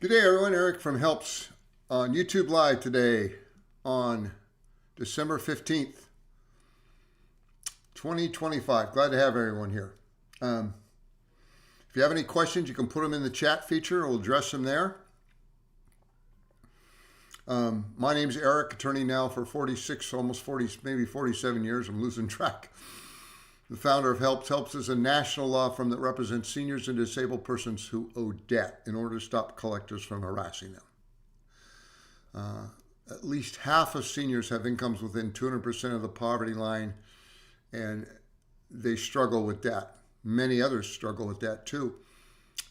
Good day, everyone. Eric from Helps on YouTube Live today on December 15th, 2025. Glad to have everyone here. If you have any questions, you can put them in the chat feature. We'll address them there. My name's Eric, attorney now for 46, almost 40, maybe 47 years. I'm losing track. The founder of Helps. Helps is a national law firm that represents seniors and disabled persons who owe debt in order to stop collectors from harassing them. At least half of seniors have incomes within 200% of the poverty line, and they struggle with debt. Many others struggle with debt too.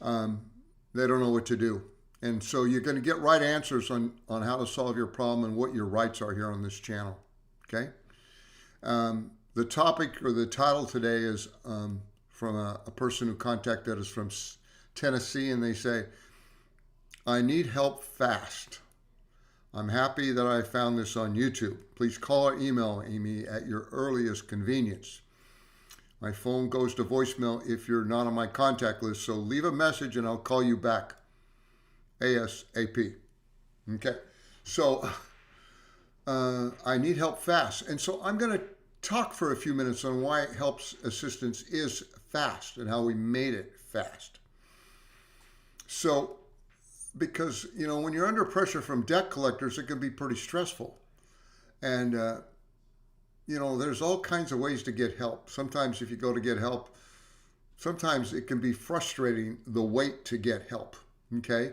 They don't know what to do. And so you're going to get right answers on how to solve your problem and what your rights are here on this channel. Okay? The topic or the title today is from a person who contacted us from Tennessee, and they say, I need help fast. I'm happy that I found this on YouTube. Please call or email me at your earliest convenience. My phone goes to voicemail if you're not on my contact list, so leave a message and I'll call you back ASAP. Okay, so I need help fast. And so I'm going to talk for a few minutes on why Helps Assistance is fast and how we made it fast. So, because, when you're under pressure from debt collectors, it can be pretty stressful. And, there's all kinds of ways to get help. Sometimes if you go to get help, sometimes it can be frustrating, the wait to get help, okay?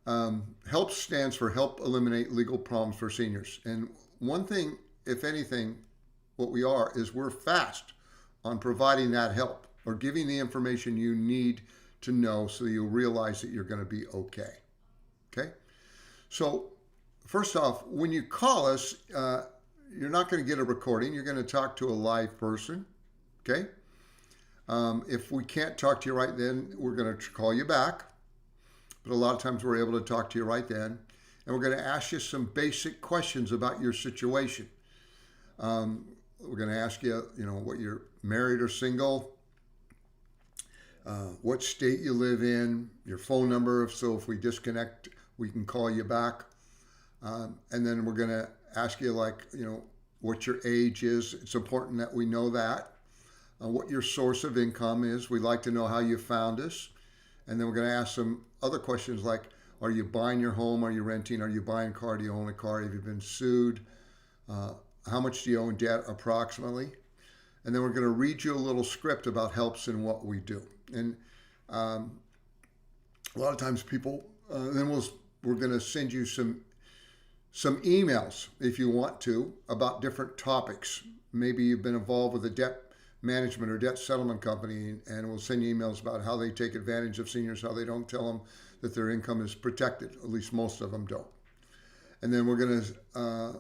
HELP stands for Help Eliminate Legal Problems for Seniors. And one thing, if anything, what we are is we're fast on providing that help or giving the information you need to know so you'll realize that you're going to be okay. Okay? So first off, when you call us, you're not going to get a recording. You're going to talk to a live person. Okay? If we can't talk to you right then, we're going to call you back. But a lot of times we're able to talk to you right then. And we're going to ask you some basic questions about your situation. We're going to ask you, what you're married or single, what state you live in, your phone number. So if we disconnect, we can call you back. And then we're going to ask you, what your age is. It's important that we know that. What your source of income is. We'd like to know how you found us. And then we're going to ask some other questions like, are you buying your home? Are you renting? Are you buying a car? Do you own a car? Have you been sued? How much do you owe in debt approximately? And then we're going to read you a little script about Helps and what we do. And a lot of times people, we're going to send you some emails if you want to about different topics. Maybe you've been involved with a debt management or debt settlement company, and we'll send you emails about how they take advantage of seniors, how they don't tell them that their income is protected. At least most of them don't. And then we're going to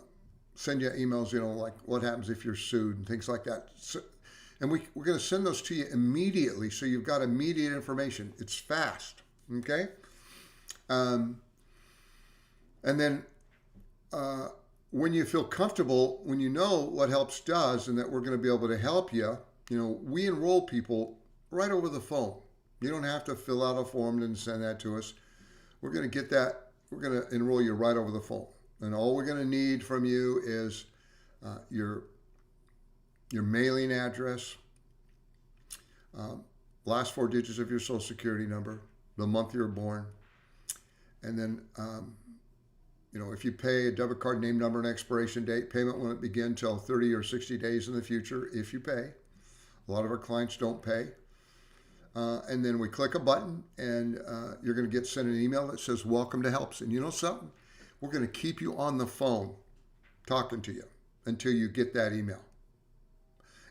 send you emails, like what happens if you're sued and things like that. So, and we're going to send those to you immediately, so you've got immediate information. It's fast, okay? And then when you feel comfortable, when you know what Helps does and that we're going to be able to help you, we enroll people right over the phone. You don't have to fill out a form and send that to us. We're going to get that. We're going to enroll you right over the phone. And all we're going to need from you is your mailing address, last 4 digits of your social security number, the month you're born, and then, if you pay a debit card name, number, and expiration date, payment won't begin until 30 or 60 days in the future if you pay. A lot of our clients don't pay. And then we click a button, and you're going to get sent an email that says, welcome to Helps. And you know something? We're going to keep you on the phone talking to you until you get that email.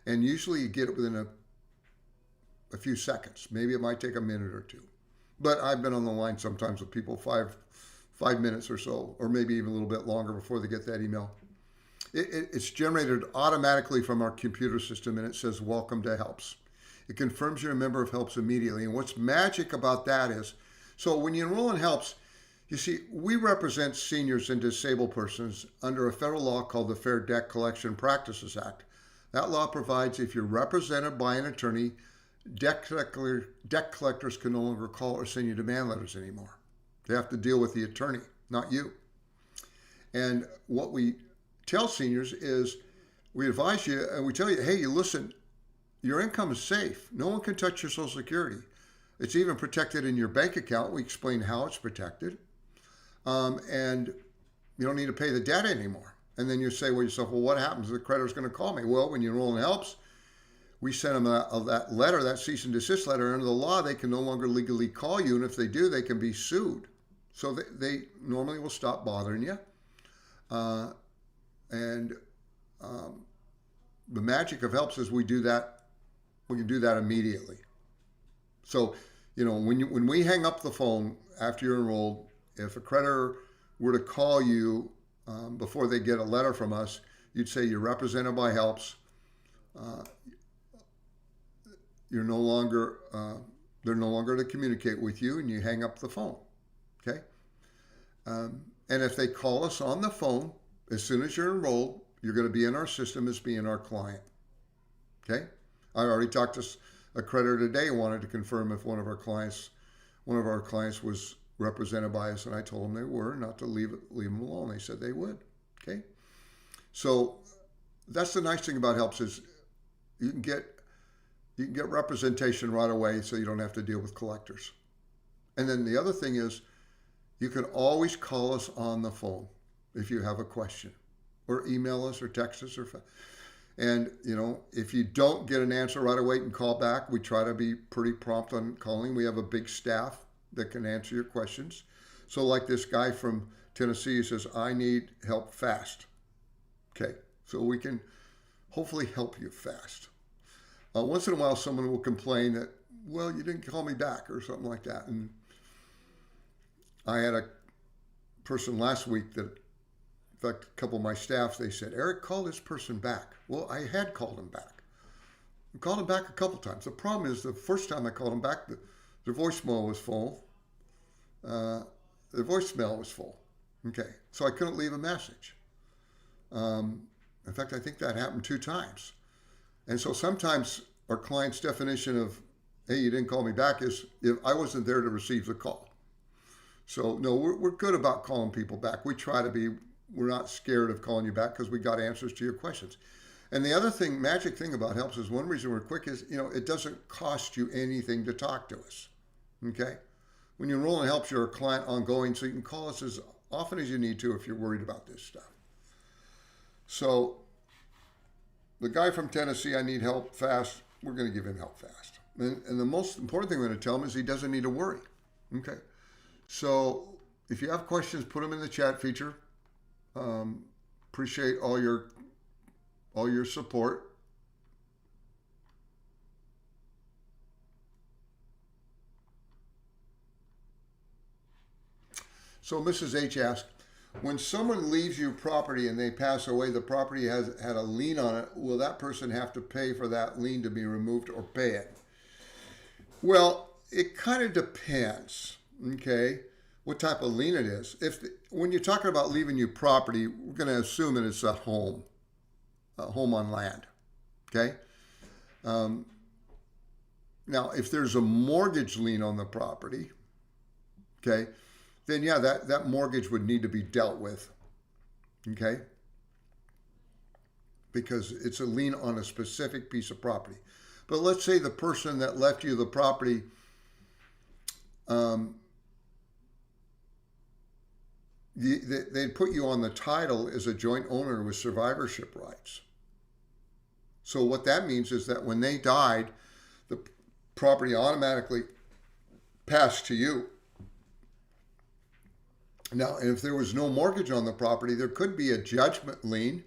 And usually you get it within a few seconds. Maybe it might take a minute or two. But I've been on the line sometimes with people 5 minutes or so, or maybe even a little bit longer before they get that email. It's generated automatically from our computer system, and it says, welcome to Helps. It confirms you're a member of Helps immediately. And what's magic about that is, so when you enroll in Helps, you see, we represent seniors and disabled persons under a federal law called the Fair Debt Collection Practices Act. That law provides if you're represented by an attorney, debt collectors can no longer call or send you demand letters anymore. They have to deal with the attorney, not you. And what we tell seniors is we advise you and we tell you, hey, listen, your income is safe. No one can touch your Social Security. It's even protected in your bank account. We explain how it's protected. And you don't need to pay the debt anymore. And then you say to yourself, well, what happens? The creditor's going to call me. Well, when you enroll in HELPS, we send them that letter, that cease and desist letter. Under the law, they can no longer legally call you. And if they do, they can be sued. So they normally will stop bothering you. And the magic of HELPS is we do that. We can do that immediately. So, when we hang up the phone after you're enrolled, if a creditor were to call you before they get a letter from us, you'd say you're represented by HELPS. You're no longer, they're no longer to communicate with you, and you hang up the phone. Okay. And if they call us on the phone, as soon as you're enrolled, you're going to be in our system as being our client. Okay. I already talked to a creditor today who wanted to confirm if one of our clients was represented by us, and I told them they were, not to leave them alone. They said they would. Okay. So that's the nice thing about HELPS is you can get representation right away, so you don't have to deal with collectors. And then the other thing is you can always call us on the phone if you have a question, or email us or text us. And, if you don't get an answer right away, you can call back. We try to be pretty prompt on calling. We have a big staff that can answer your questions. So like this guy from Tennessee says, I need help fast. Okay, so we can hopefully help you fast. Once in a while, someone will complain that, well, you didn't call me back or something like that. And I had a person last week that, in fact, a couple of my staff, they said, Eric, call this person back. Well, I had called him back. I called him back a couple times. The problem is the first time I called him back, the voicemail was full. Okay, so I couldn't leave a message. In fact, I think that happened 2 times. And so sometimes our client's definition of, hey, you didn't call me back is if I wasn't there to receive the call. So no, we're good about calling people back. We try to be. We're not scared of calling you back because we got answers to your questions. And the other thing, magic thing about HELPS is one reason we're quick is, it doesn't cost you anything to talk to us. Okay? When you enroll in HELPS, you're a client ongoing, so you can call us as often as you need to if you're worried about this stuff. So the guy from Tennessee, I need help fast, we're going to give him help fast. And the most important thing we're going to tell him is he doesn't need to worry. Okay? So if you have questions, put them in the chat feature. Appreciate all your support. So Mrs. H asked, when someone leaves you property and they pass away, the property has had a lien on it. Will that person have to pay for that lien to be removed or pay it? Well, it kind of depends, okay, what type of lien it is. When you're talking about leaving you property, we're going to assume that it's a home on land, okay? Now, if there's a mortgage lien on the property, okay, then yeah, that mortgage would need to be dealt with, okay? Because it's a lien on a specific piece of property. But let's say the person that left you the property they'd put you on the title as a joint owner with survivorship rights. So what that means is that when they died, the property automatically passed to you. Now, if there was no mortgage on the property, there could be a judgment lien,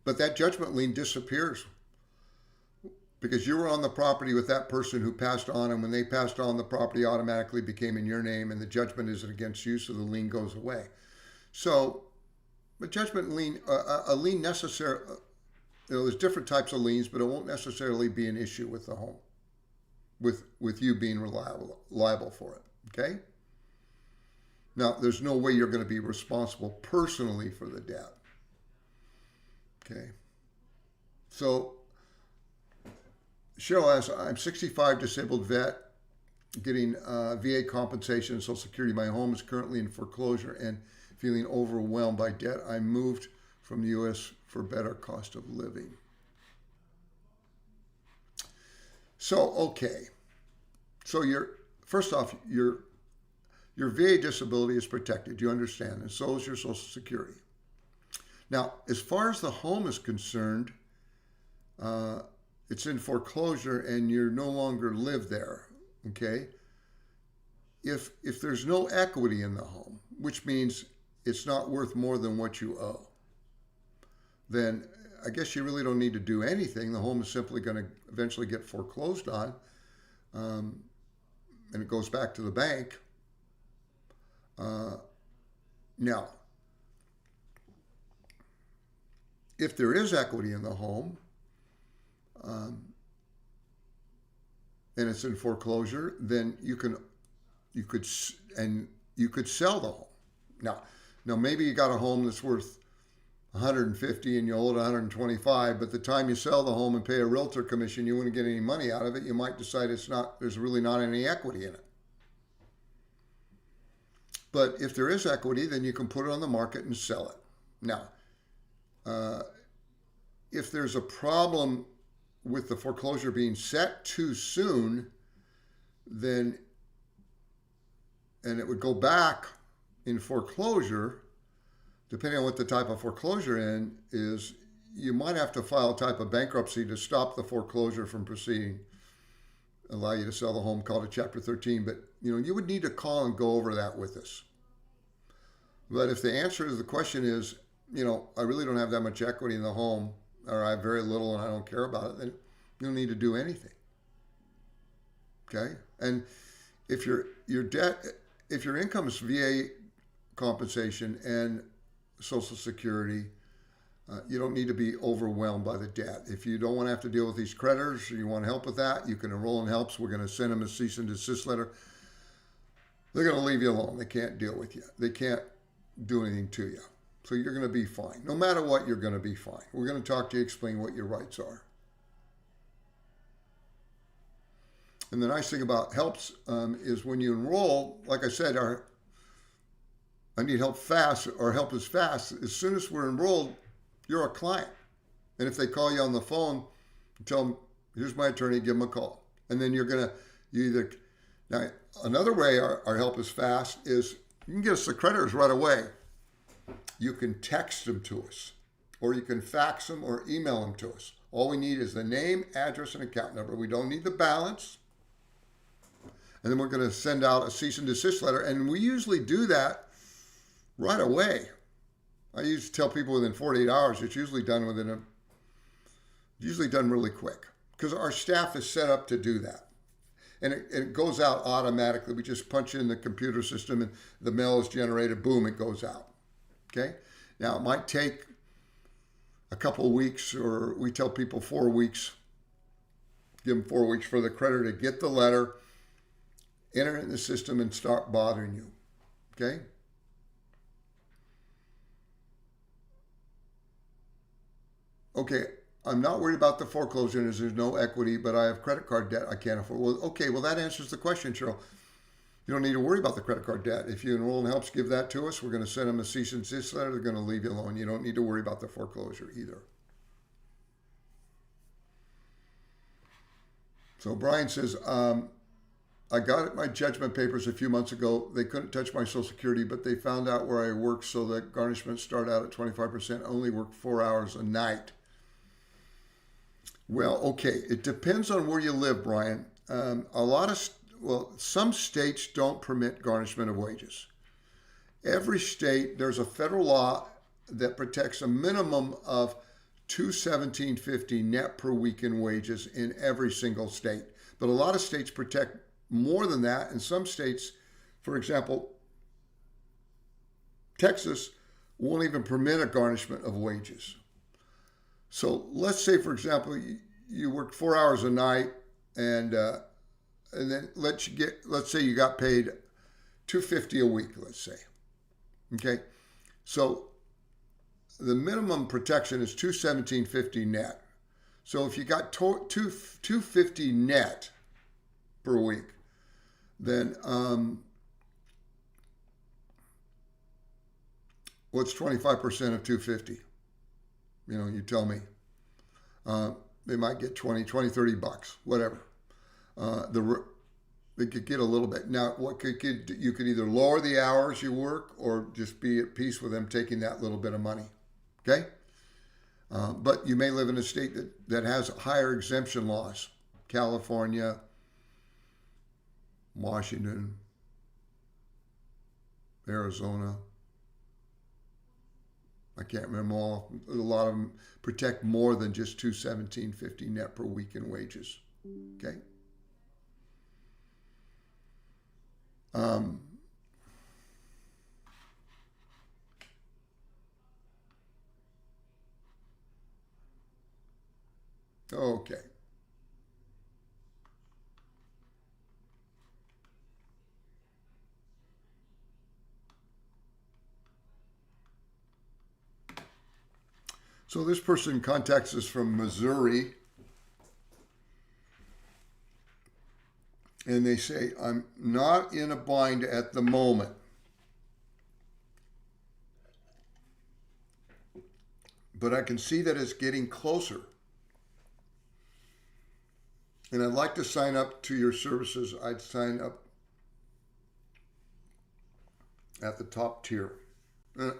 but that judgment lien disappears because you were on the property with that person who passed on, and when they passed on, the property automatically became in your name, and the judgment isn't against you, so the lien goes away. So, a judgment lien, a lien necessary, there's different types of liens, but it won't necessarily be an issue with the home, with you being liable for it, okay? Now, there's no way you're going to be responsible personally for the debt. Okay. So, Cheryl asks, I'm 65 disabled vet. getting VA compensation and Social Security. My home is currently in foreclosure and feeling overwhelmed by debt. I moved from the U.S. for better cost of living. So, okay. So first off, your VA disability is protected. You understand, and so is your Social Security. Now, as far as the home is concerned, it's in foreclosure and you no longer live there. Okay. If there's no equity in the home, which means it's not worth more than what you owe, then I guess you really don't need to do anything. The home is simply going to eventually get foreclosed on, and it goes back to the bank. Now, if there is equity in the home, and it's in foreclosure, then you could sell the home. Now maybe you got a home that's worth 150 and you owe it 125, but the time you sell the home and pay a realtor commission, you wouldn't get any money out of it. You might decide there's really not any equity in it. But if there is equity, then you can put it on the market and sell it. Now, if there's a problem with the foreclosure being set too soon, and it would go back in foreclosure, depending on what the type of foreclosure is, you might have to file a type of bankruptcy to stop the foreclosure from proceeding, allow you to sell the home, called a Chapter 13. But you would need to call and go over that with us. But if the answer to the question is, I really don't have that much equity in the home, or I have very little and I don't care about it, then you don't need to do anything. Okay? And if your income is VA compensation and Social Security, you don't need to be overwhelmed by the debt. If you don't want to have to deal with these creditors, or you want help with that, you can enroll in HELPS. We're going to send them a cease and desist letter. They're going to leave you alone. They can't deal with you. They can't do anything to you. So you're going to be fine. No matter what, you're going to be fine. We're going to talk to you, explain what your rights are. And the nice thing about HELPS is when you enroll, like I said, I need help fast, or help is fast. As soon as we're enrolled, you're a client. And if they call you on the phone, tell them, here's my attorney, give them a call. And then now, another way our help is fast is you can get us the creditors right away. You can text them to us, or you can fax them or email them to us. All we need is the name, address, and account number. We don't need the balance. And then we're going to send out a cease and desist letter. And we usually do that right away. I used to tell people within 48 hours. It's usually done really quick, because our staff is set up to do that. And it goes out automatically. We just punch in the computer system and the mail is generated. Boom, it goes out. Okay? Now, it might take a couple of weeks, or we tell people 4 weeks. Give them 4 weeks for the creditor to get the letter, enter it in the system, and start bothering you. Okay? Okay, I'm not worried about the foreclosure and there's no equity, but I have credit card debt I can't afford. Well, okay, that answers the question, Cheryl. You don't need to worry about the credit card debt. If you enroll in HELPS, give that to us. We're going to send them a cease and desist letter. They're going to leave you alone. You don't need to worry about the foreclosure either. So Brian says, I got my judgment papers a few months ago. They couldn't touch my Social Security, but they found out where I work, so that garnishments start out at 25%. Only work 4 hours a night. Well, okay, it depends on where you live, Brian. Some states don't permit garnishment of wages. Every state, there's a federal law that protects a minimum of $217.50 net per week in wages in every single state. But a lot of states protect more than that. And some states, for example, Texas, won't even permit a garnishment of wages. So let's say, for example, you worked 4 hours a night, and then let's say you got paid $250 a week. Let's say, okay. So the minimum protection is $217.50 net. So if you got $250 net per week, then what's 25% of 250? You tell me. They might get 20, $30, whatever. They could get a little bit. Now, you could either lower the hours you work or just be at peace with them taking that little bit of money. Okay? But you may live in a state that has higher exemption laws. California, Washington, Arizona. I can't remember all. A lot of them protect more than just $217.50 net per week in wages. Okay? Okay. So this person contacts us from Missouri, and they say, I'm not in a bind at the moment. But I can see that it's getting closer. And I'd like to sign up to your services. I'd sign up at the top tier. Well,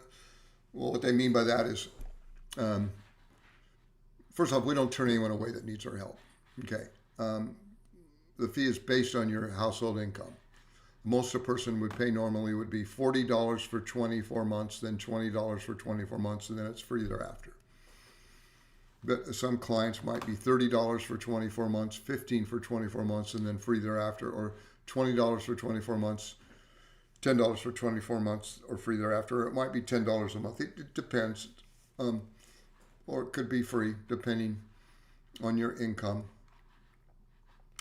what they mean by that is, first off, we don't turn anyone away that needs our help. Okay. The fee is based on your household income. Most a person would pay normally would be $40 for 24 months, then $20 for 24 months, and then it's free thereafter. But some clients might be $30 for 24 months, $15 for 24 months, and then free thereafter, or $20 for 24 months, $10 for 24 months, or free thereafter. Or it might be $10 a month. It depends. Or it could be free, depending on your income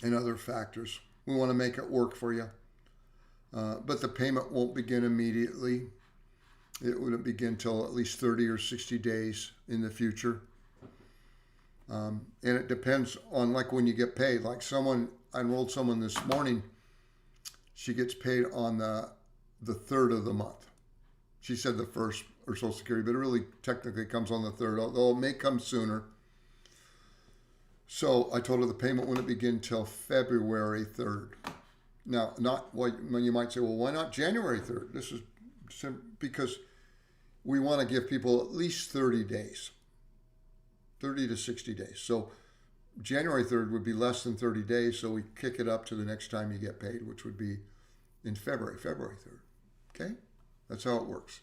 and other factors. We want to make it work for you. But the payment won't begin immediately. It wouldn't begin till at least 30 or 60 days in the future. And it depends on like when you get paid. Like I enrolled someone this morning. She gets paid on the third of the month. She said the first or Social Security, but it really technically comes on the third, although it may come sooner. So I told her the payment wouldn't begin till February 3rd. Now, when you might say, well, why not January 3rd? This is because we want to give people at least 30 days, 30 to 60 days. So January 3rd would be less than 30 days, so we kick it up to the next time you get paid, which would be in February 3rd. Okay? That's how it works.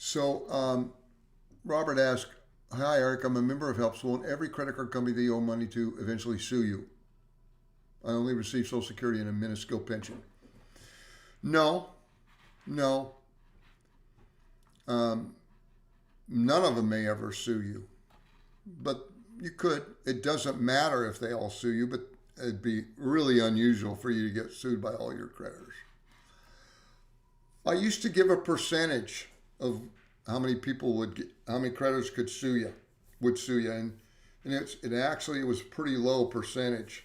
So Robert asked, hi, Eric, I'm a member of HELPS. Won't every credit card company that you owe money to eventually sue you? I only receive Social Security and a minuscule pension. No. None of them may ever sue you. But you could. It doesn't matter if they all sue you, but it'd be really unusual for you to get sued by all your creditors. I used to give a percentage of how many creditors would sue you, and it actually was a pretty low percentage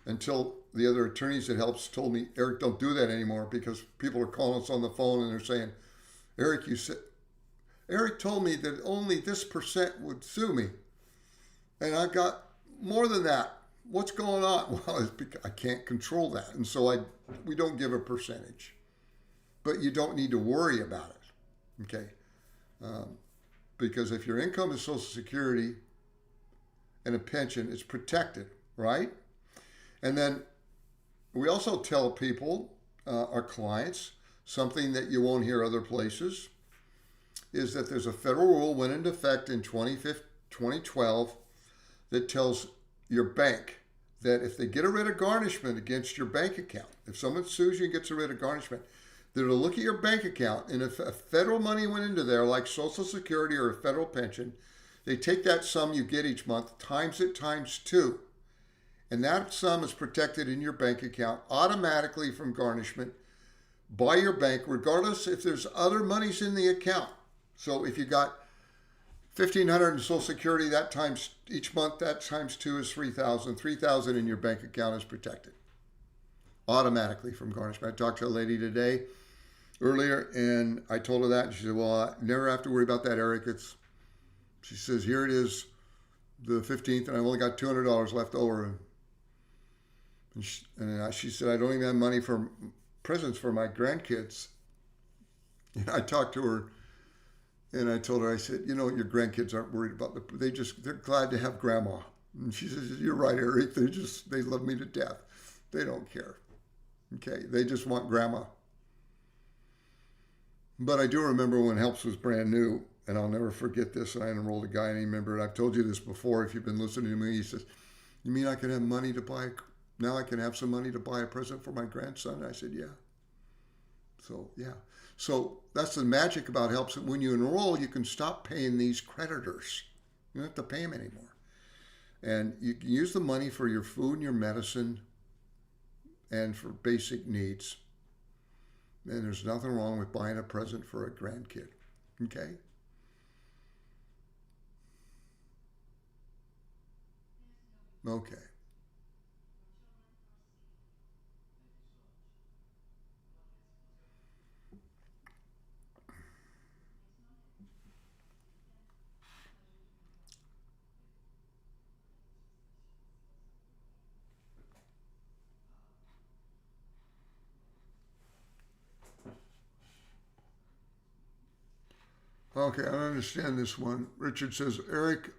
until the other attorneys that helps told me, Eric, don't do that anymore, because people are calling us on the phone and they're saying, Eric told me that only this percent would sue me, and I got more than that. What's going on? Well, I can't control that, and so we don't give a percentage, but you don't need to worry about it. Okay. Because if your income is Social Security and a pension, it's protected, right? And then we also tell people, our clients, something that you won't hear other places, is that there's a federal rule went into effect in 2012 that tells your bank that if they get a writ of garnishment against your bank account, if someone sues you and gets a writ of garnishment, they're to look at your bank account, and if federal money went into there, like Social Security or a federal pension, they take that sum you get each month, times it times 2. And that sum is protected in your bank account automatically from garnishment by your bank, regardless if there's other monies in the account. So if you got $1,500 in Social Security, that times each month, that times two is $3,000. $3,000 in your bank account is protected automatically from garnishment. I talked to a lady today earlier, and I told her that, and she said, "Well, I never have to worry about that, Eric. She says, here it is, the 15th, and I've only got $200 left over." And she said, "I don't even have money for presents for my grandkids." And I talked to her, and I told her, I said, "You know, your grandkids aren't worried about they're glad to have grandma." And she says, "You're right, Eric. They love me to death. They don't care. Okay, they just want grandma." But I do remember when Helps was brand new, and I'll never forget this. And I enrolled a guy, and he remembered, I've told you this before if you've been listening to me. He says, "You mean I can have money to buy, now I can have some money to buy a present for my grandson?" And I said, "Yeah." So, yeah. So that's the magic about Helps. When you enroll, you can stop paying these creditors. You don't have to pay them anymore. And you can use the money for your food and your medicine and for basic needs. And there's nothing wrong with buying a present for a grandkid. Okay? Okay. Okay, I don't understand this one. Richard says, "Eric,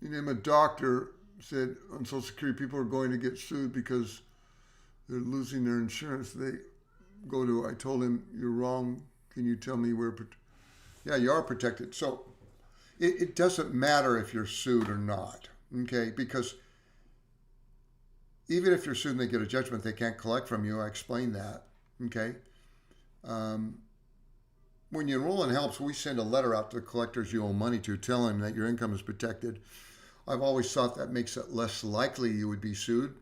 you name a doctor, said on Social Security people are going to get sued because they're losing their insurance. They go to, I told him, you're wrong. Can you tell me where?" Yeah, you are protected. So it doesn't matter if you're sued or not, okay? Because even if you're sued and they get a judgment, they can't collect from you. I explained that, okay? Um, when you enroll in Helps, we send a letter out to the collectors you owe money to, telling them that your income is protected. I've always thought that makes it less likely you would be sued.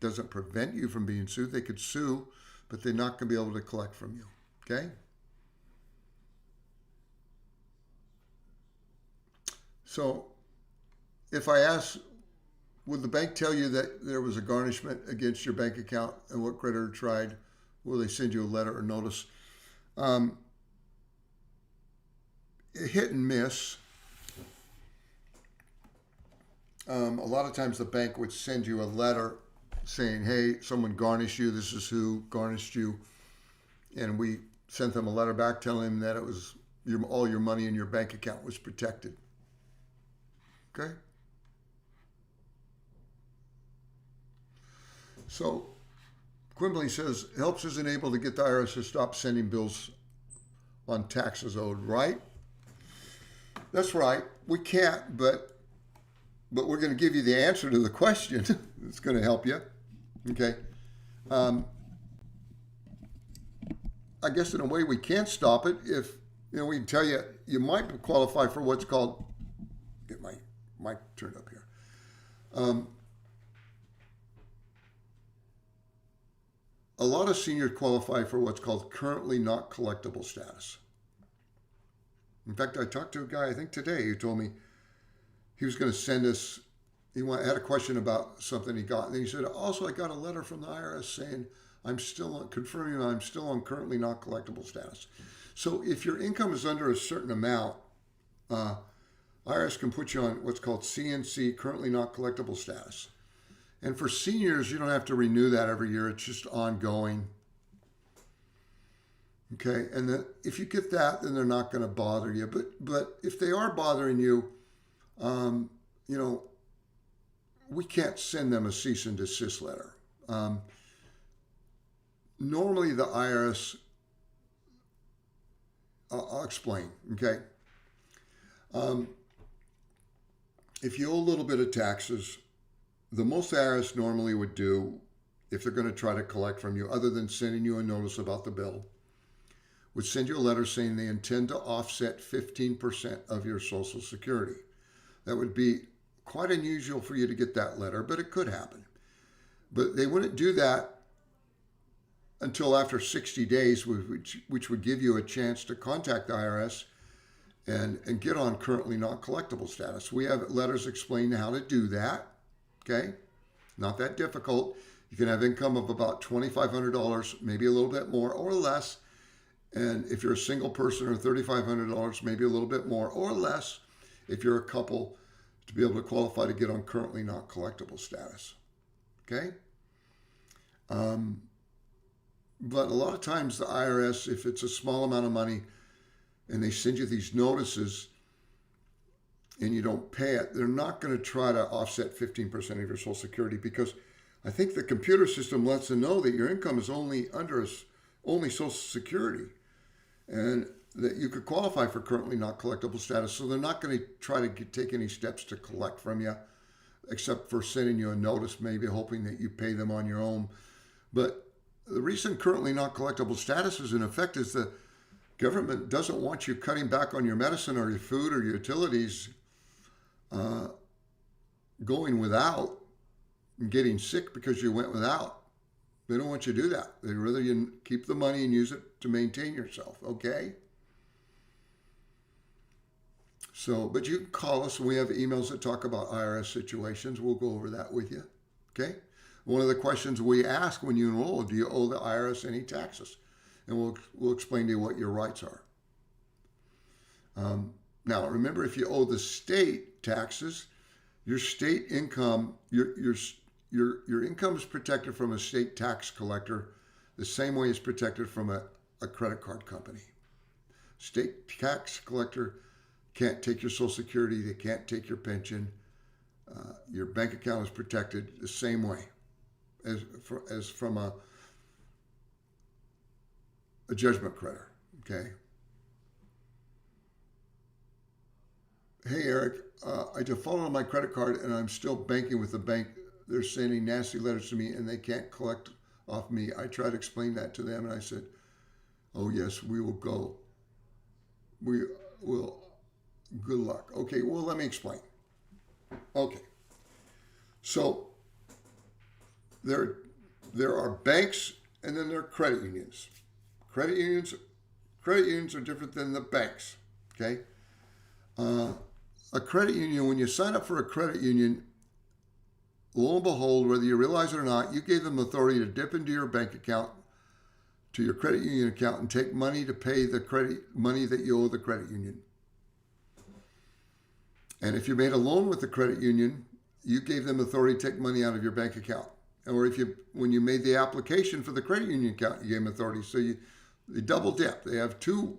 Doesn't prevent you from being sued. They could sue, but they're not going to be able to collect from you, okay? So if I ask, would the bank tell you that there was a garnishment against your bank account and what creditor tried? Will they send you a letter or notice? Um, Hit and miss. A lot of times the bank would send you a letter saying, "Hey, someone garnished you. This is who garnished you." And we sent them a letter back telling them that it was all your money in your bank account was protected. Okay? So Quimbley says, Helps isn't able to get the IRS to stop sending bills on taxes owed, right? That's right. We can't, but we're going to give you the answer to the question. It's going to help you. Okay. I guess in a way we can't stop it if, we can tell you, you might qualify for what's called, get my mic turned up here. A lot of seniors qualify for what's called currently not collectible status. In fact, I talked to a guy, I think today, who told me he was going to send us, had a question about something he got. And he said, "Also, I got a letter from the IRS saying confirming I'm still on currently not collectible status." So if your income is under a certain amount, IRS can put you on what's called CNC, currently not collectible status. And for seniors, you don't have to renew that every year. It's just ongoing. Okay, and then if you get that, then they're not going to bother you. But if they are bothering you, we can't send them a cease and desist letter. Normally, the IRS, I'll explain. Okay, if you owe a little bit of taxes, the most the IRS normally would do, if they're going to try to collect from you, other than sending you a notice about the bill, would send you a letter saying they intend to offset 15% of your Social Security. That would be quite unusual for you to get that letter, but it could happen. But they wouldn't do that until after 60 days, which would give you a chance to contact the IRS and get on currently not collectible status. We have letters explaining how to do that. Okay, not that difficult. You can have income of about $2,500, maybe a little bit more or less. And if you're a single person, or $3,500, maybe a little bit more or less. If you're a couple, to be able to qualify to get on currently not collectible status. Okay? But a lot of times the IRS, if it's a small amount of money and they send you these notices and you don't pay it, they're not going to try to offset 15% of your Social Security, because I think the computer system lets them know that your income is only only Social Security, and that you could qualify for currently not collectible status. So they're not going to try to take any steps to collect from you, except for sending you a notice, maybe hoping that you pay them on your own. But the reason currently not collectible status is in effect is the government doesn't want you cutting back on your medicine or your food or your utilities, going without and getting sick because you went without. They don't want you to do that. They'd rather you keep the money and use it to maintain yourself, okay? So, but you can call us, and we have emails that talk about IRS situations. We'll go over that with you, okay? One of the questions we ask when you enroll, do you owe the IRS any taxes? And we'll explain to you what your rights are. Now, remember, if you owe the state taxes, your state income, your income is protected from a state tax collector the same way it's protected from a credit card company. State tax collector can't take your Social Security. They can't take your pension. Your bank account is protected the same way as from a judgment creditor, okay? Hey, Eric, I defaulted on my credit card and I'm still banking with the bank. They're sending nasty letters to me and they can't collect off me. I tried to explain that to them and I said, oh yes, we will go. We will, good luck. Okay, well, let me explain. Okay, so there are banks and then there are credit unions. Credit unions are different than the banks, okay? A credit union, when you sign up for a credit union, lo and behold, whether you realize it or not, you gave them authority to dip into your bank account, to your credit union account, and take money to pay the credit money that you owe the credit union. And if you made a loan with the credit union, you gave them authority to take money out of your bank account. Or when you made the application for the credit union account, you gave them authority. So they double dip. They have two.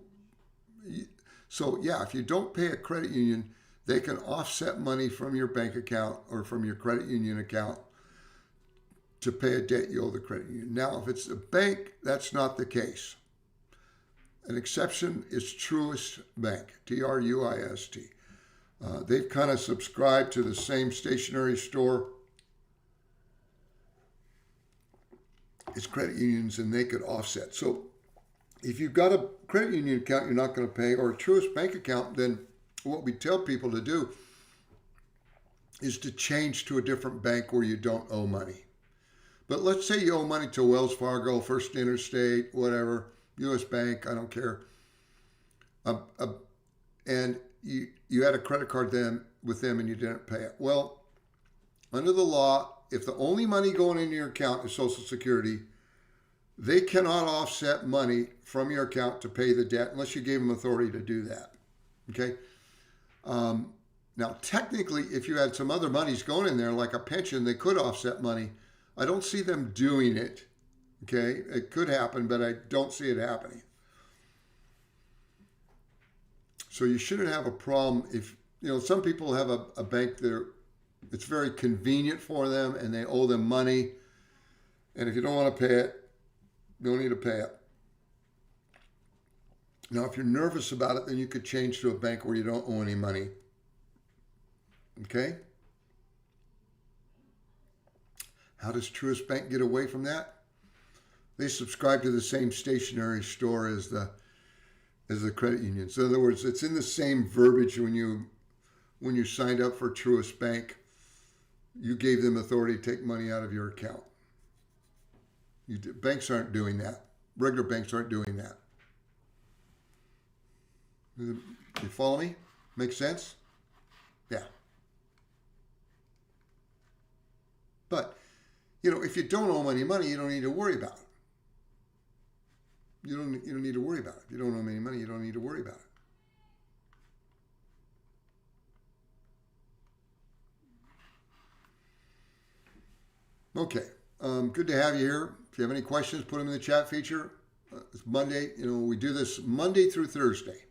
So yeah, if you don't pay a credit union, they can offset money from your bank account or from your credit union account to pay a debt you owe the credit union. Now, if it's a bank, that's not the case. An exception is Truist Bank, Truist. They've kind of subscribed to the same stationery store as credit unions, and they could offset. So if you've got a credit union account you're not going to pay, or a Truist Bank account, then what we tell people to do is to change to a different bank where you don't owe money. But let's say you owe money to Wells Fargo, First Interstate, whatever, U.S. Bank, I don't care. And you had a credit card with them and you didn't pay it. Well, under the law, if the only money going into your account is Social Security, they cannot offset money from your account to pay the debt unless you gave them authority to do that. Okay? Now, technically, if you had some other monies going in there, like a pension, they could offset money. I don't see them doing it. Okay? It could happen, but I don't see it happening. So you shouldn't have a problem if, some people have a bank that it's very convenient for them and they owe them money. And if you don't want to pay it, you don't need to pay it. Now, if you're nervous about it, then you could change to a bank where you don't owe any money. Okay? How does Truist Bank get away from that? They subscribe to the same stationery store as the credit union. So in other words, it's in the same verbiage when you signed up for Truist Bank. You gave them authority to take money out of your account. Banks aren't doing that. Regular banks aren't doing that. You follow me? Make sense? Yeah. But, if you don't owe any money, you don't need to worry about it. You don't need to worry about it. If you don't owe any money, you don't need to worry about it. Okay. Good to have you here. If you have any questions, put them in the chat feature. It's Monday. We do this Monday through Thursday.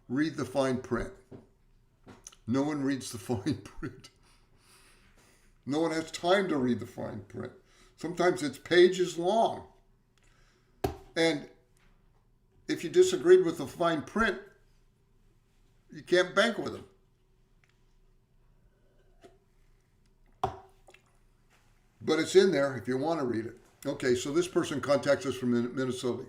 Read the fine print. No one reads the fine print. No one has time to read the fine print. Sometimes it's pages long. And if you disagreed with the fine print, you can't bank with them. But it's in there if you want to read it. Okay, so this person contacts us from Minnesota.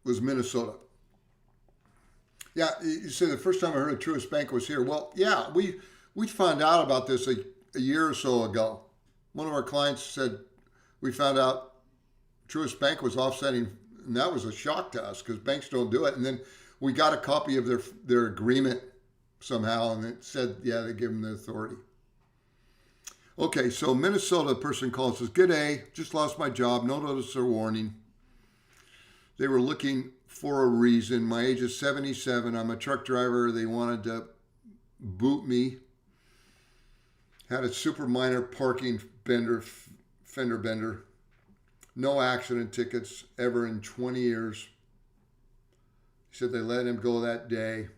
Was Minnesota. Yeah, you said the first time I heard of Truist Bank was here. Well, yeah, we found out about this a year or so ago. One of our clients said we found out Truist Bank was offsetting, and that was a shock to us because banks don't do it. And then we got a copy of their agreement somehow, and it said, yeah, they give them the authority. Okay, so Minnesota person calls us, "Good day, just lost my job, no notice or warning. They were looking for a reason. My age is 77. I'm a truck driver. They wanted to boot me. Had a super minor parking fender bender. No accident tickets ever in 20 years. He said they let him go that day.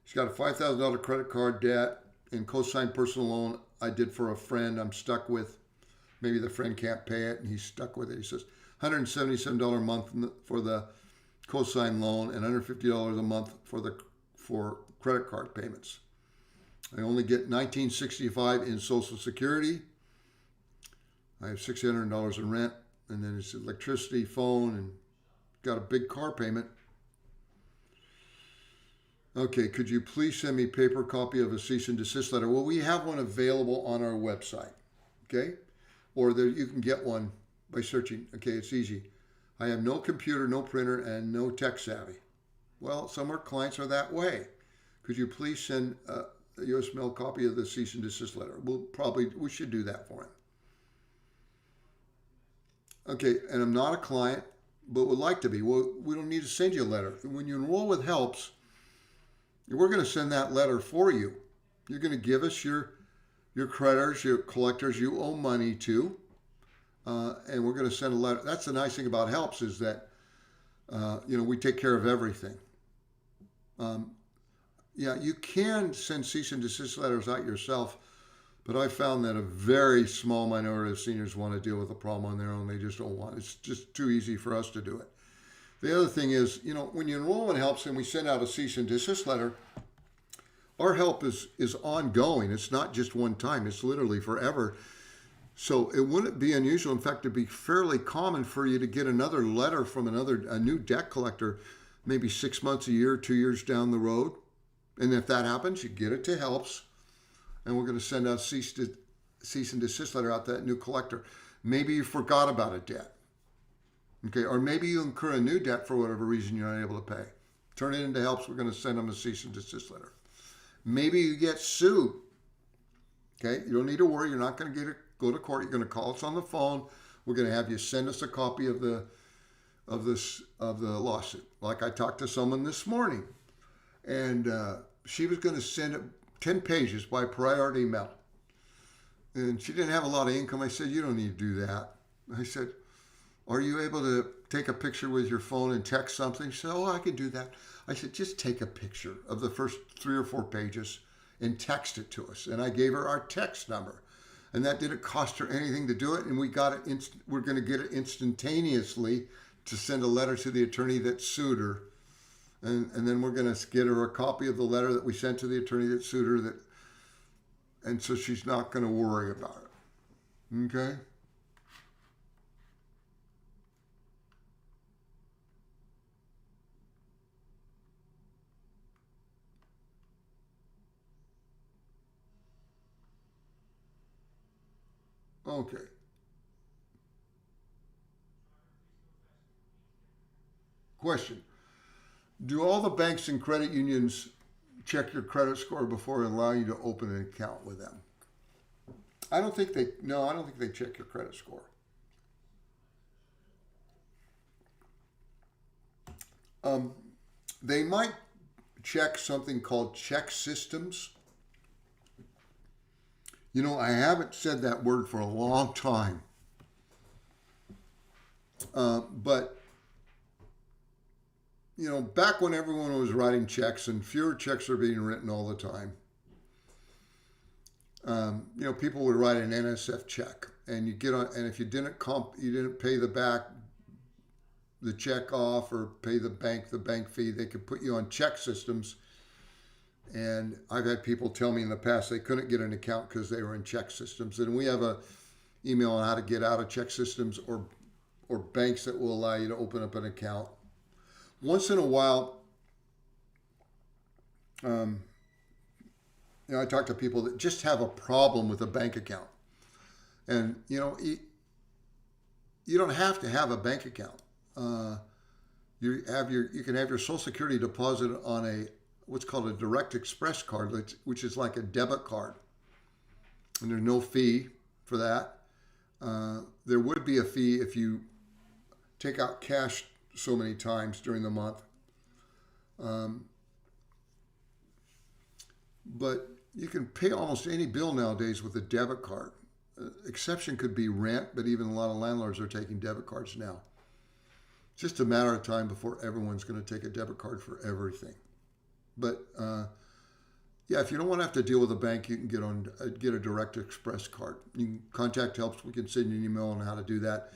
He's got a $5,000 credit card debt and co-signed personal loan I did for a friend I'm stuck with. Maybe the friend can't pay it and he's stuck with it." He says, $177 a month for the co-sign loan and $150 a month for credit card payments. I only get $19.65 in Social Security. I have $600 in rent, and then it's electricity, phone, and got a big car payment. Okay, could you please send me a paper copy of a cease and desist letter? Well, we have one available on our website, okay? Or you can get one by searching. Okay, it's easy. I have no computer, no printer, and no tech savvy. Well, some of our clients are that way. Could you please send a U.S. mail copy of the cease and desist letter? We should do that for him. Okay, and I'm not a client, but would like to be. Well, we don't need to send you a letter. When you enroll with Helps, we're going to send that letter for you. You're going to give us your creditors, your collectors you owe money to, and we're going to send a letter. That's the nice thing about Helps is that, we take care of everything. Yeah, you can send cease and desist letters out yourself, but I found that a very small minority of seniors want to deal with the problem on their own. They just don't want it. It's just too easy for us to do it. The other thing is, when you enroll in Helps and we send out a cease and desist letter, our help is ongoing. It's not just one time. It's literally forever. So it wouldn't be unusual. In fact, it'd be fairly common for you to get another letter from a new debt collector, maybe 6 months, a year, 2 years down the road. And if that happens, you get it to Helps, and we're going to send a cease and desist letter out to that new collector. Maybe you forgot about a debt. Okay, or maybe you incur a new debt for whatever reason you're not able to pay. Turn it into Helps. We're going to send them a cease and desist letter. Maybe you get sued. Okay, you don't need to worry. You're not going to go to court. You're going to call us on the phone. We're going to have you send us a copy of the lawsuit. Like I talked to someone this morning, and she was going to send it 10 pages by priority mail. And she didn't have a lot of income. I said, "You don't need to do that." I said, "Are you able to take a picture with your phone and text something?" She said, "Oh, I can do that." I said, "Just take a picture of the first 3 or 4 pages and text it to us." And I gave her our text number. And that didn't cost her anything to do it. And we got it. We're going to get it instantaneously to send a letter to the attorney that sued her. And then we're going to get her a copy of the letter that we sent to the attorney that sued her. And so she's not going to worry about it. Okay? Okay. Question. Do all the banks and credit unions check your credit score before allowing you to open an account with them? I don't think they check your credit score. They might check something called check systems. You know, I haven't said that word for a long time. But, you know, back when everyone was writing checks and fewer checks are being written all the time, you know, people would write an NSF check and you get on, and if you didn't pay the check off or pay the bank fee, they could put you on check systems. And I've had people tell me in the past they couldn't get an account because they were in check systems. And we have a email on how to get out of check systems or banks that will allow you to open up an account. Once in a while, you know, I talk to people that just have a problem with a bank account. And, you know, you don't have to have a bank account. You can have your Social Security deposit on what's called a Direct Express card, which is like a debit card. And there's no fee for that. There would be a fee if you take out cash so many times during the month. But you can pay almost any bill nowadays with a debit card. Exception could be rent, but even a lot of landlords are taking debit cards now. It's just a matter of time before everyone's going to take a debit card for everything. But yeah, if you don't want to have to deal with a bank, you can get a Direct Express card. You can contact helps. We can send you an email on how to do that.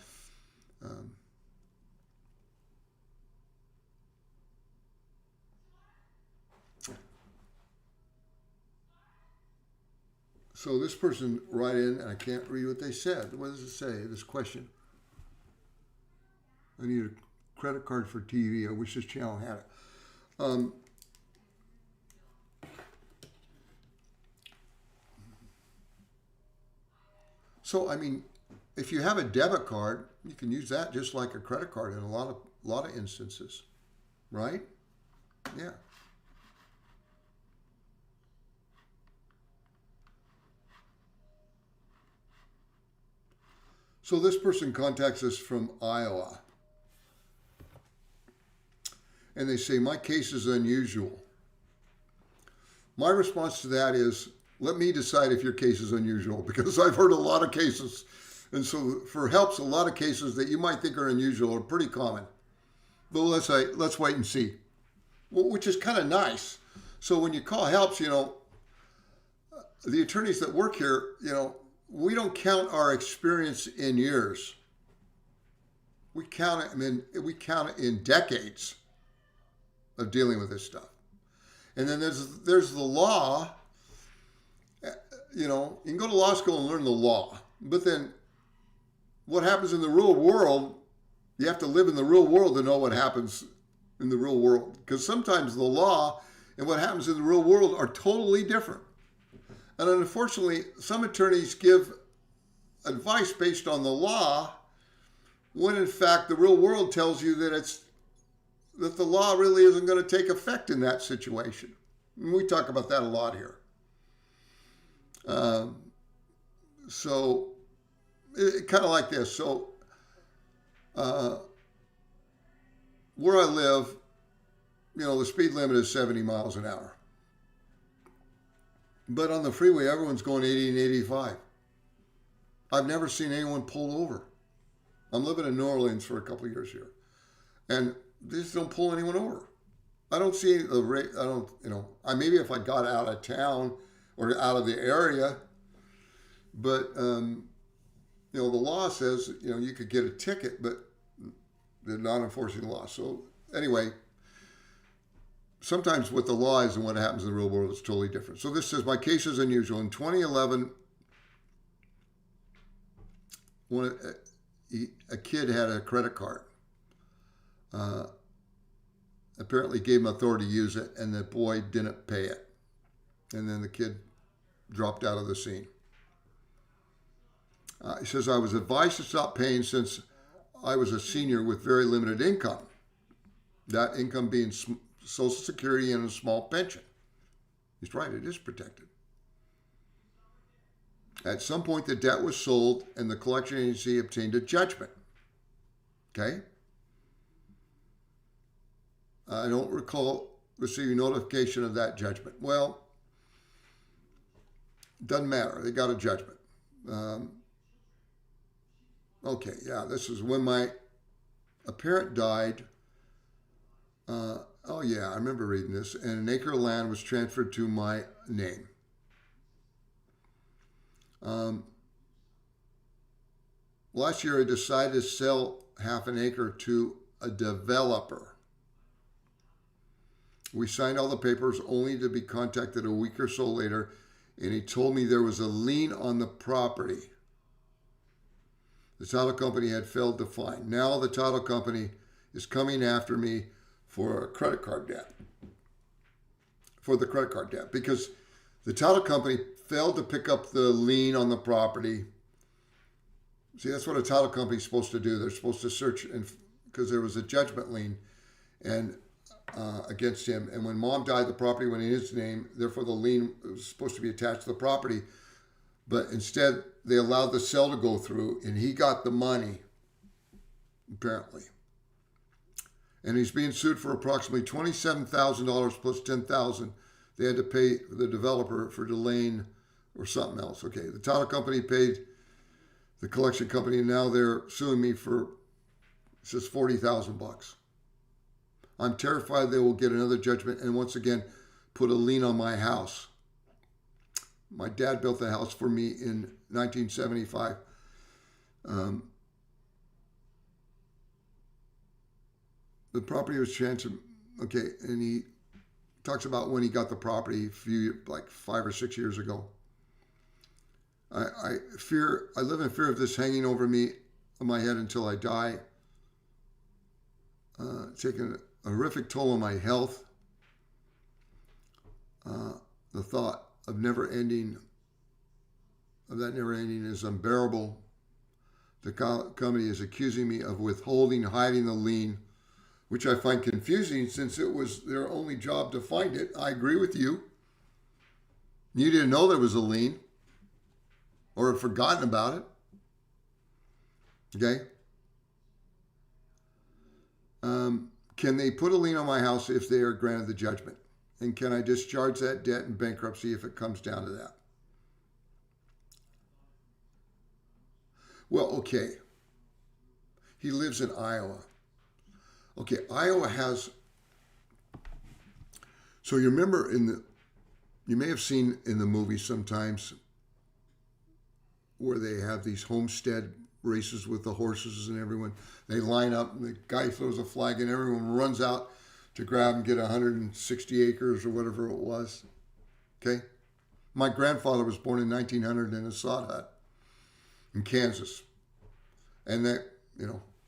So this person write in, and I can't read what they said. What does it say, this question? I need a credit card for TV. I wish this channel had it. So, I mean, if you have a debit card, you can use that just like a credit card in a lot of instances, right? Yeah. So this person contacts us from Iowa. And they say, my case is unusual. My response to that is, let me decide if your case is unusual, because I've heard a lot of cases. And so for helps, a lot of cases that you might think are unusual are pretty common. But let's wait and see. Well, which is kind of nice. So when you call helps, you know, the attorneys that work here, you know, we don't count our experience in years. We count it in decades of dealing with this stuff. And then there's the law. You know, you can go to law school and learn the law, but then what happens in the real world, you have to live in the real world to know what happens in the real world. Because sometimes the law and what happens in the real world are totally different. And unfortunately, some attorneys give advice based on the law when in fact the real world tells you that the law really isn't going to take effect in that situation. And we talk about that a lot here. So kind of like this. So where I live, you know, the speed limit is 70 miles an hour. But on the freeway, everyone's going 80 and 85. I've never seen anyone pulled over. I'm living in New Orleans for a couple of years here. And they just don't pull anyone over. I don't see the rate. I don't, you know, maybe if I got out of town or out of the area, but, you know, the law says, you know, you could get a ticket, but they're not enforcing the law. So anyway, sometimes what the law is and what happens in the real world is totally different. So this says, my case is unusual. In 2011, a kid had a credit card. Apparently gave him authority to use it, and the boy didn't pay it. And then the kid dropped out of the scene. He says, I was advised to stop paying since I was a senior with very limited income. That income being Social Security and a small pension. He's right, it is protected. At some point, the debt was sold and the collection agency obtained a judgment. Okay? I don't recall receiving notification of that judgment. Well, doesn't matter. They got a judgment. Okay, yeah, this is when a parent died. Oh, yeah, I remember reading this. And an acre of land was transferred to my name. Last year, I decided to sell half an acre to a developer. We signed all the papers only to be contacted a week or so later, and he told me there was a lien on the property. The title company had failed to find. Now the title company is coming after me for a credit card debt. For the credit card debt. Because the title company failed to pick up the lien on the property. See, that's what a title company is supposed to do. They're supposed to search, because there was a judgment lien against him. And when mom died, the property went in his name. Therefore, the lien was supposed to be attached to the property. But instead, they allowed the sale to go through, and he got the money, apparently. And he's being sued for approximately $27,000 plus $10,000 they had to pay the developer for delaying or something else. Okay, the title company paid the collection company, and now they're suing me for, it says $40,000. I'm terrified they will get another judgment and once again put a lien on my house. My dad built the house for me in 1975. The property was transferred. Okay, and he talks about when he got the property like 5 or 6 years ago. I live in fear of this hanging over me on my head until I die. Taking a horrific toll on my health. The thought of never ending is unbearable. The company is accusing me of withholding, hiding the lien, which I find confusing since it was their only job to find it. I agree with you. You didn't know there was a lien or had forgotten about it. Okay? Can they put a lien on my house if they are granted the judgment? And can I discharge that debt in bankruptcy if it comes down to that? Well, okay. He lives in Iowa. Okay, Iowa has... So you remember you may have seen in the movie sometimes where they have these homestead races with the horses and everyone. They line up and the guy throws a flag and everyone runs out to grab and get 160 acres or whatever it was. Okay? My grandfather was born in 1900 in a sod hut in Kansas. And that,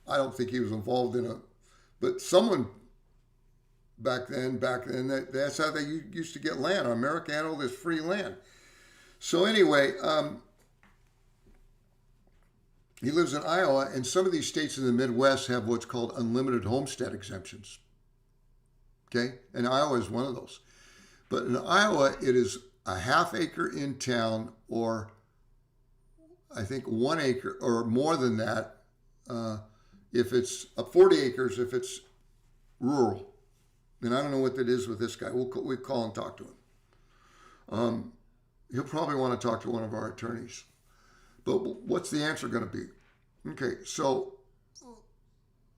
I don't think he was involved in but someone back then, that's how they used to get land. America had all this free land. So anyway, he lives in Iowa, and some of these states in the Midwest have what's called unlimited homestead exemptions. Okay? And Iowa is one of those. But in Iowa, it is a half acre in town, or I think 1 acre, or more than that, if it's 40 acres, if it's rural. And I don't know what that is with this guy. We'll call and talk to him. He'll probably want to talk to one of our attorneys. But what's the answer going to be? Okay, so,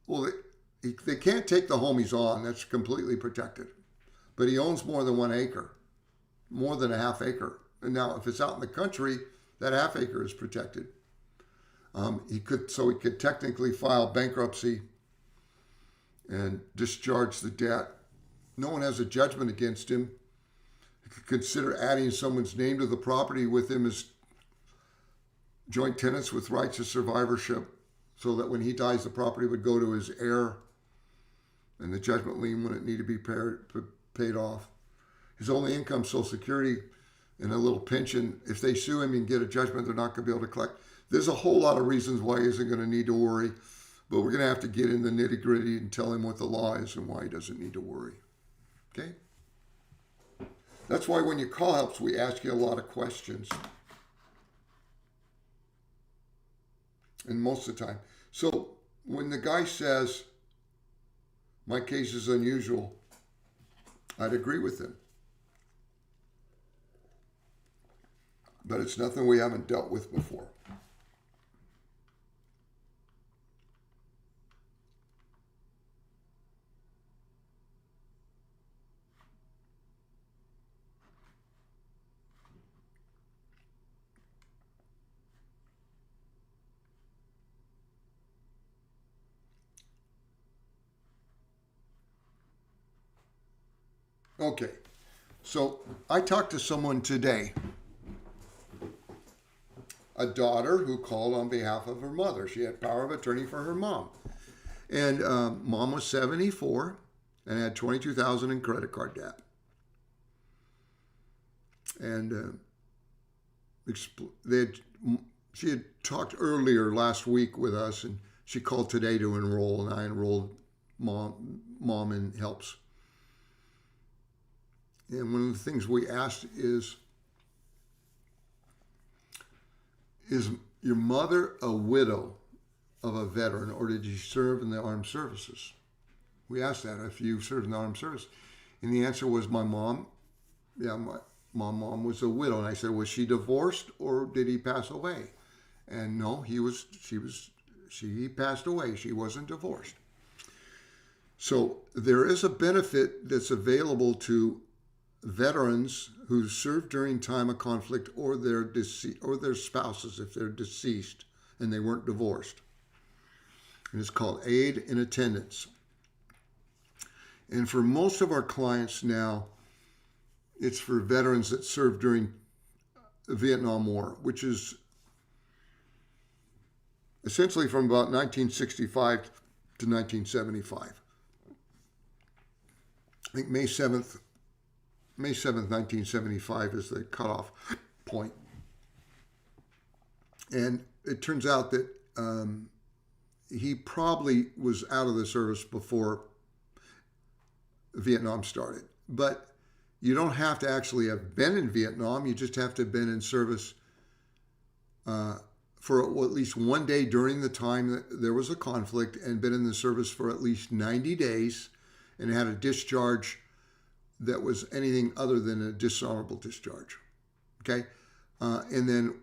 they can't take the home he's on. That's completely protected. But he owns more than 1 acre, more than a half acre. And now, if it's out in the country, that half acre is protected. He could technically file bankruptcy and discharge the debt. No one has a judgment against him. He could consider adding someone's name to the property with him as joint tenants with rights of survivorship, so that when he dies, the property would go to his heir, and the judgment lien wouldn't need to be paid off. His only income, Social Security, and a little pension. If they sue him and get a judgment, they're not going to be able to collect. There's a whole lot of reasons why he isn't going to need to worry, But we're going to have to get in the nitty gritty and tell him what the law is and why he doesn't need to worry. Okay? That's why when you call helps, we ask you a lot of questions. And most of the time. So when the guy says, my case is unusual, I'd agree with him. But it's nothing we haven't dealt with before. Okay, so I talked to someone today, a daughter who called on behalf of her mother. She had power of attorney for her mom. And mom was 74 and had $22,000 in credit card debt. And she had talked earlier last week with us, and she called today to enroll, and I enrolled mom in helps. And one of the things we asked is your mother a widow of a veteran, or did you serve in the armed services? We asked that, if you served in the armed service. And the answer was my mom. Yeah, my mom was a widow. And I said, was she divorced or did he pass away? And no, she passed away. She wasn't divorced. So there is a benefit that's available to veterans who served during time of conflict, or their spouses if they're deceased and they weren't divorced. And it's called aid in attendance. And for most of our clients now, it's for veterans that served during the Vietnam War, which is essentially from about 1965 to 1975. I think May 7th, 1975 is the cutoff point. And it turns out that he probably was out of the service before Vietnam started. But you don't have to actually have been in Vietnam. You just have to have been in service for at least one day during the time that there was a conflict, and been in the service for at least 90 days and had a discharge that was anything other than a dishonorable discharge. Okay? And then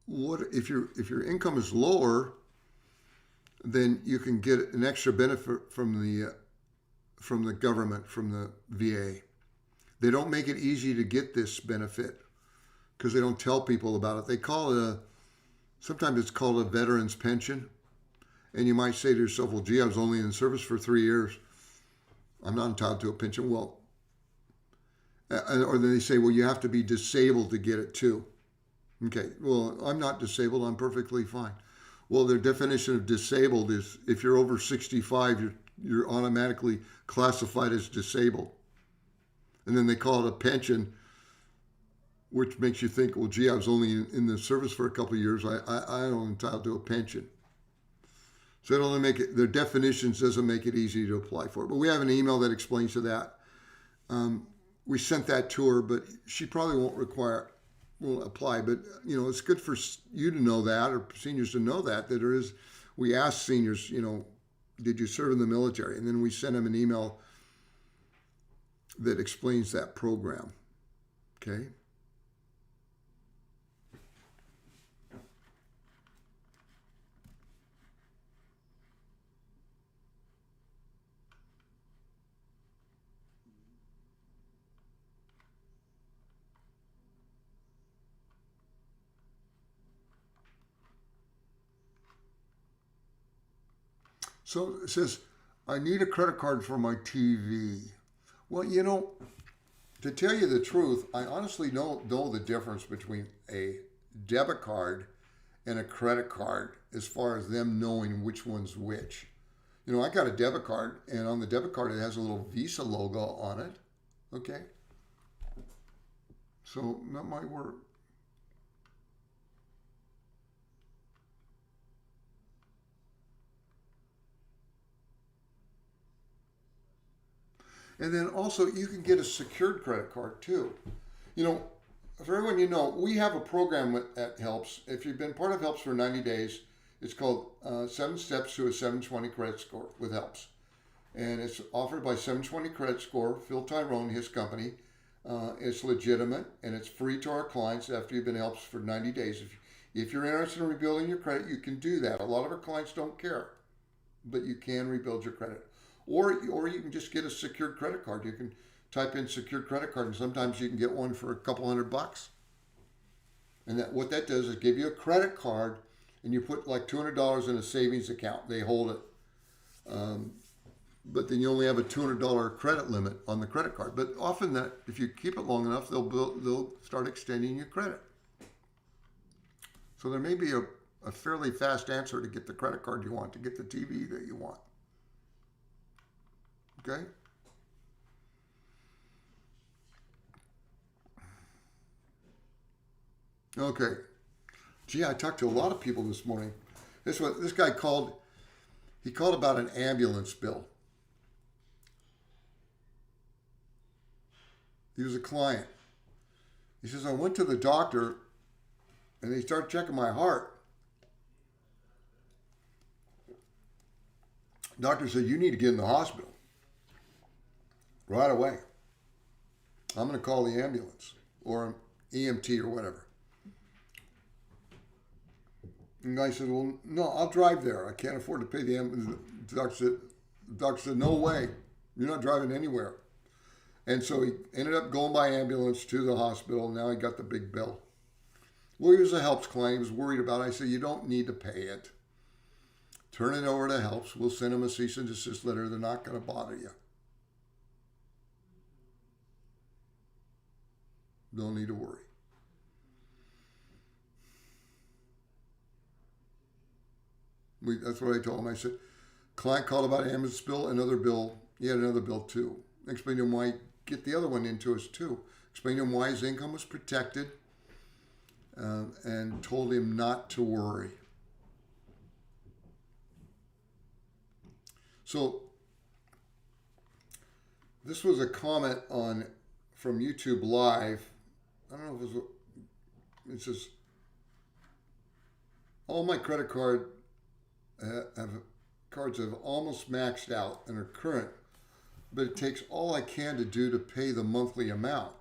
what if your income is lower, then you can get an extra benefit from the government, from the VA. They don't make it easy to get this benefit because they don't tell people about it. They call it sometimes it's called a veteran's pension. And you might say to yourself, well, gee, I was only in service for 3 years. I'm not entitled to a pension. Well, or then they say, well, you have to be disabled to get it too. Okay, well, I'm not disabled. I'm perfectly fine. Well, their definition of disabled is if you're over 65, you're automatically classified as disabled. And then they call it a pension, which makes you think, well, gee, I was only in the service for a couple of years. I'm entitled to a pension. So it only their definitions doesn't make it easy to apply for it. But we have an email that explains to that. We sent that to her, but she probably won't apply. But, it's good for you to know that, or seniors to know that there is, we ask seniors, did you serve in the military? And then we send them an email that explains that program. Okay? So it says, I need a credit card for my TV. Well, to tell you the truth, I honestly don't know the difference between a debit card and a credit card as far as them knowing which one's which. I got a debit card, and on the debit card it has a little Visa logo on it. Okay? So that might work. And then also you can get a secured credit card too. You know, for everyone you know, we have a program at Helps. If you've been part of Helps for 90 days, it's called 7 Steps to a 720 Credit Score with Helps. And it's offered by 720 Credit Score, Phil Tyrone, his company. It's legitimate and it's free to our clients after you've been Helps for 90 days. If you're interested in rebuilding your credit, you can do that. A lot of our clients don't care, but you can rebuild your credit. Or you can just get a secured credit card. You can type in secured credit card, and sometimes you can get one for a couple $100. And what that does is give you a credit card, and you put like $200 in a savings account. They hold it. But then you only have a $200 credit limit on the credit card. But often that, if you keep it long enough, they'll start extending your credit. So there may be a fairly fast answer to get the credit card you want, to get the TV that you want. Okay? Okay. Gee, I talked to a lot of people this morning. This guy called. He called about an ambulance bill. He was a client. He says, I went to the doctor and they started checking my heart. Doctor said, you need to get in the hospital right away. I'm going to call the ambulance or an EMT or whatever. And the guy said, well, no, I'll drive there. I can't afford to pay the ambulance. The doctor said, no way. You're not driving anywhere. And so he ended up going by ambulance to the hospital. Now he got the big bill. Well, he was a Helps client. He was worried about it. I said, you don't need to pay it. Turn it over to Helps. We'll send them a cease and desist letter. They're not going to bother you. Don't need to worry. That's what I told him. I said, client called about ambulance bill, another bill. He had another bill too. Explained to him why, get the other one into us too. Explained to him why his income was protected and told him not to worry. So this was a comment from YouTube Live. I don't know if it says, all my credit cards have almost maxed out and are current, but it takes all I can to do to pay the monthly amount.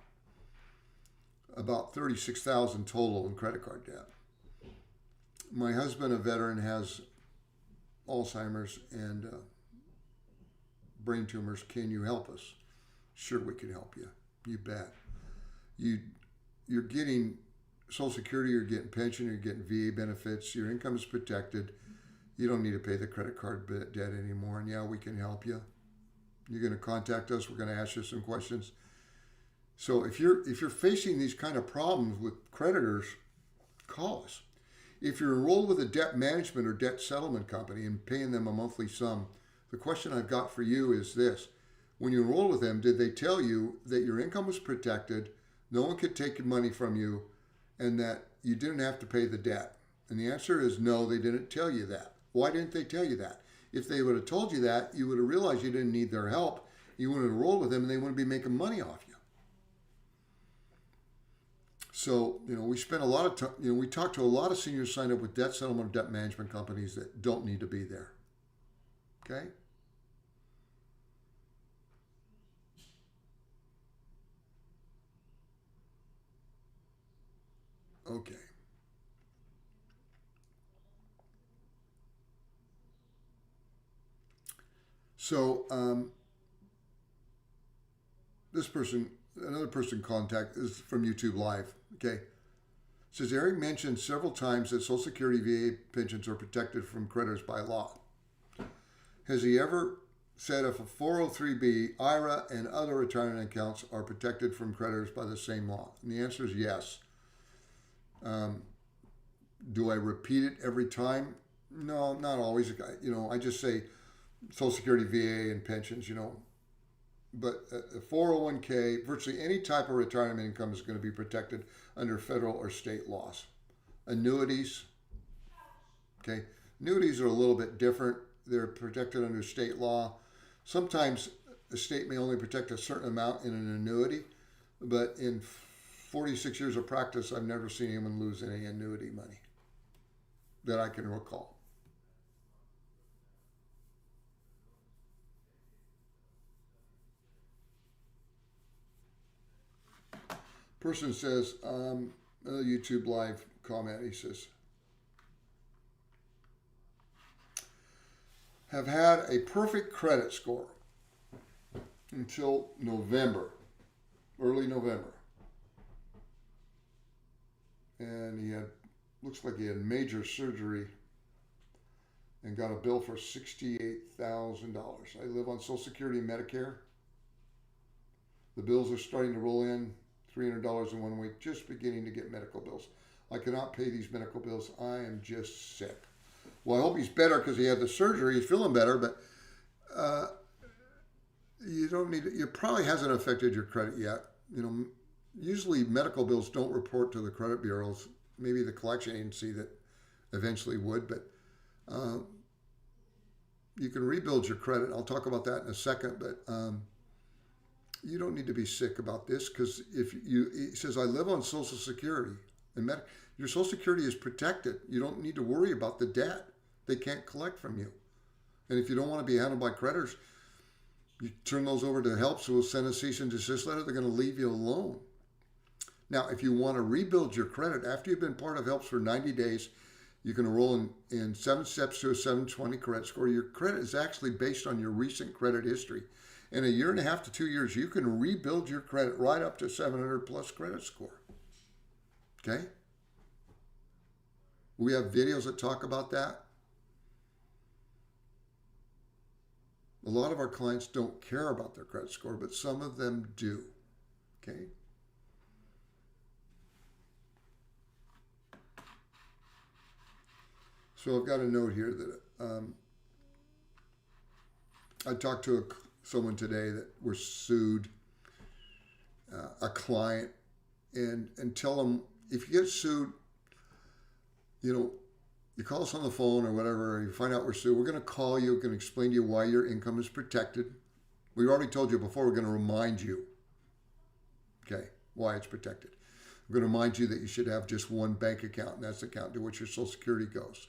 About $36,000 total in credit card debt. My husband, a veteran, has Alzheimer's and brain tumors. Can you help us? Sure, we can help you. You bet. You're getting Social Security, you're getting pension, you're getting VA benefits, your income is protected. You don't need to pay the credit card debt anymore. And yeah, we can help you. You're going to contact us. We're going to ask you some questions. So if you're facing these kind of problems with creditors, call us. If you're enrolled with a debt management or debt settlement company and paying them a monthly sum, the question I've got for you is this. When you enroll with them, did they tell you that your income was protected, no one could take your money from you, and that you didn't have to pay the debt? And the answer is no, they didn't tell you that. Why didn't they tell you that? If they would have told you that, you would have realized you didn't need their help. You would have enrolled with them and they wouldn't be making money off you. So, we spent a lot of time, we talked to a lot of seniors signed up with debt settlement or debt management companies that don't need to be there. Okay? Okay. So, another person contact is from YouTube Live. Okay. It says, Eric mentioned several times that Social Security VA pensions are protected from creditors by law. Has he ever said if a 403B, IRA, and other retirement accounts are protected from creditors by the same law? And the answer is yes. Do I repeat it every time? No, not always. I just say Social Security, VA, and pensions, But a 401k, virtually any type of retirement income is going to be protected under federal or state laws. Annuities, okay? Annuities are a little bit different. They're protected under state law. Sometimes estate may only protect a certain amount in an annuity, but in 46 years of practice, I've never seen anyone lose any annuity money that I can recall. Person says, a YouTube live comment, he says, have had a perfect credit score until November, early November. And he had, looks like he had major surgery and got a bill for $68,000. I live on Social Security and Medicare. The bills are starting to roll in, $300 in 1 week, just beginning to get medical bills. I cannot pay these medical bills. I am just sick. Well, I hope he's better because he had the surgery. He's feeling better, but you don't need it. It probably hasn't affected your credit yet. You know, usually medical bills don't report to the credit bureaus. Maybe the collection agency that eventually would, but you can rebuild your credit. I'll talk about that in a second, but you don't need to be sick about this because he says, I live on Social Security and your Social Security is protected. You don't need to worry about the debt. They can't collect from you. And if you don't want to be handled by creditors, you turn those over to HELPS, who will send a cease and desist letter. They're going to leave you alone. Now, if you want to rebuild your credit, after you've been part of HELPS for 90 days, you can enroll in 7 steps to a 720 credit score. Your credit is actually based on your recent credit history. In a year and a half to 2 years, you can rebuild your credit right up to 700 plus credit score. Okay? We have videos that talk about that. A lot of our clients don't care about their credit score, but some of them do. Okay? So I've got a note here that I talked to someone today that was sued, a client, and tell them, if you get sued, you know, you call us on the phone or whatever, and you find out we're sued, we're going to call you, we're going to explain to you why your income is protected. We've already told you before, we're going to remind you, okay, why it's protected. We're going to remind you that you should have just one bank account, and that's the account to which your Social Security goes,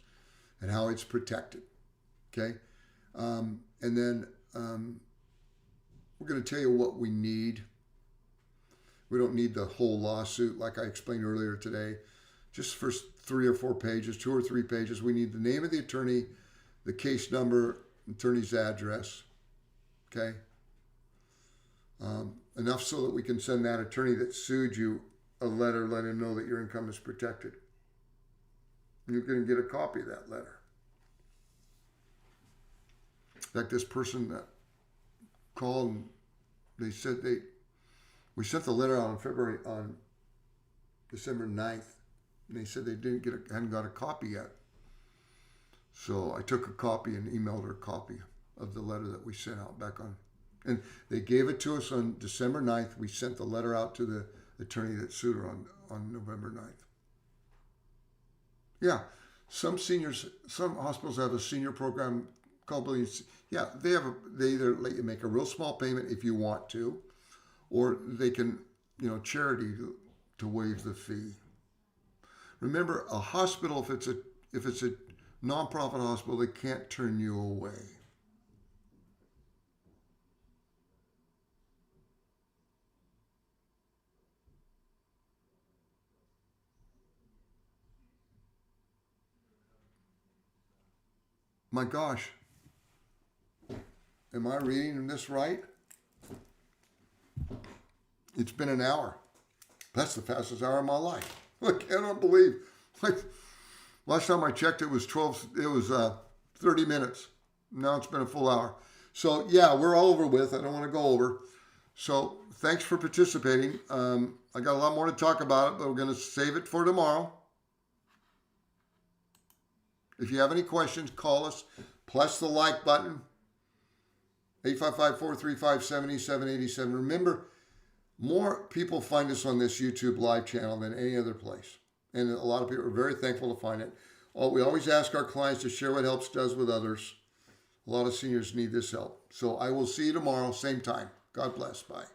and how it's protected, okay? And then we're going to tell you what we need. We don't need the whole lawsuit like I explained earlier today. Just for 3 or 4 pages, 2 or 3 pages, we need the name of the attorney, the case number, attorney's address, okay? Enough so that we can send that attorney that sued you a letter letting him know that your income is protected. You can get a copy of that letter. Like this person that called, and they said we sent the letter out on December 9th. And they said they hadn't got a copy yet. So I took a copy and emailed her a copy of the letter that we sent out back on. And they gave it to us on December 9th. We sent the letter out to the attorney that sued her on November 9th. Yeah, some hospitals have a senior program called, yeah, they either let you make a real small payment if you want to, or they can, charity to waive the fee. Remember, a hospital, if it's a nonprofit hospital, they can't turn you away. My gosh, am I reading this right? It's been an hour. That's the fastest hour of my life. I cannot believe. Last time I checked, it was 30 minutes. Now it's been a full hour. So yeah, we're all over with. I don't want to go over. So thanks for participating. I got a lot more to talk about it, but we're going to save it for tomorrow. If you have any questions, call us. Press the like button. 855-435-7787. Remember, more people find us on this YouTube live channel than any other place. And a lot of people are very thankful to find it. We always ask our clients to share what HELPS does with others. A lot of seniors need this help. So I will see you tomorrow, same time. God bless. Bye.